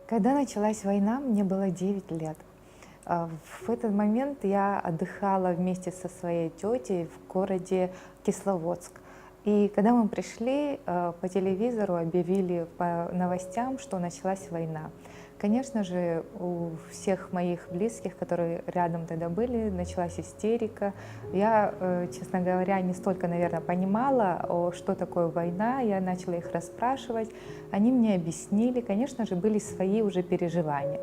Когда началась война, мне было 9 лет. В этот момент я отдыхала вместе со своей тетей в городе Кисловодск. И когда мы пришли, по телевизору объявили по новостям, что началась война. Конечно же, у всех моих близких, которые рядом тогда были, началась истерика. Я, честно говоря, не столько, наверное, понимала, что такое война. Я начала их расспрашивать. Они мне объяснили. Конечно же, были свои уже переживания.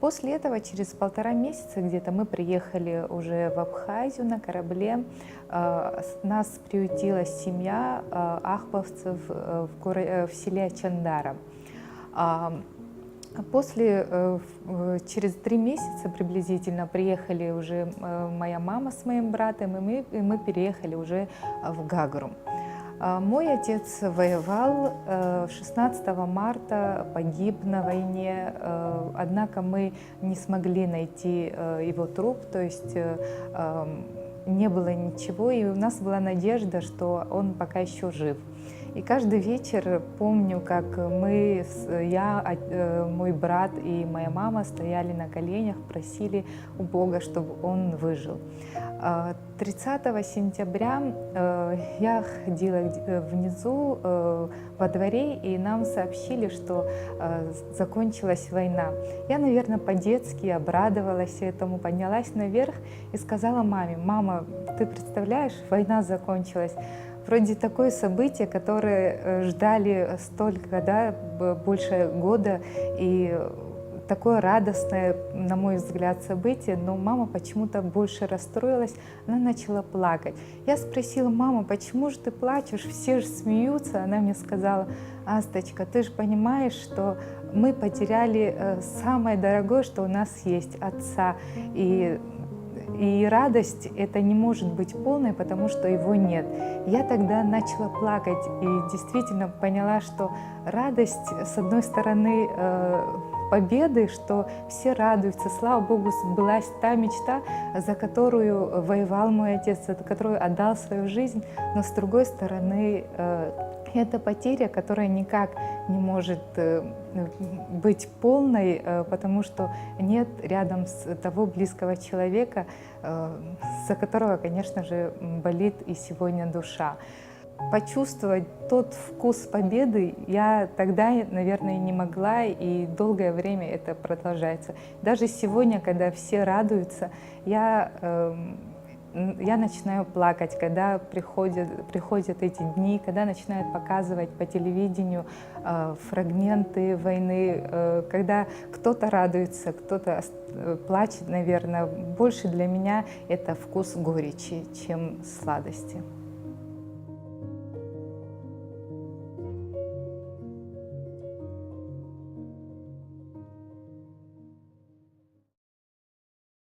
После этого, через 1,5 месяца где-то, мы приехали уже в Абхазию на корабле. Нас приютила семья ахбовцев в селе Чандара. Через 3 месяца приблизительно приехали уже моя мама с моим братом, и мы переехали уже в Гагру. Мой отец воевал, 16 марта погиб на войне, однако мы не смогли найти его труп, то есть не было ничего, и у нас была надежда, что он пока еще жив. И каждый вечер помню, как мой брат и моя мама стояли на коленях, просили у Бога, чтобы он выжил. 30 сентября я ходила внизу во дворе, и нам сообщили, что закончилась война. Я, наверное, по-детски обрадовалась этому, поднялась наверх и сказала маме: «Мама, ты представляешь, война закончилась». Вроде такое событие, которое ждали столько, да, больше года, и такое радостное, на мой взгляд, событие, но мама почему-то больше расстроилась, она начала плакать. Я спросила: «Мама, почему же ты плачешь? Все же смеются». Она мне сказала: «Асточка, ты же понимаешь, что мы потеряли самое дорогое, что у нас есть, отца, и радость это не может быть полной, потому что его нет». Я тогда начала плакать и действительно поняла, что радость, с одной стороны, победы, что все радуются, слава Богу, сбылась та мечта, за которую воевал мой отец, за которую отдал свою жизнь, но с другой стороны, это потеря, которая никак не может быть полной, потому что нет рядом того близкого человека, за которого, конечно же, болит и сегодня душа. Почувствовать тот вкус победы я тогда, наверное, не могла, и долгое время это продолжается. Даже сегодня, когда все радуются, я начинаю плакать, когда приходят эти дни, когда начинают показывать по телевидению фрагменты войны, когда кто-то радуется, кто-то плачет, наверное. Больше для меня это вкус горечи, чем сладости.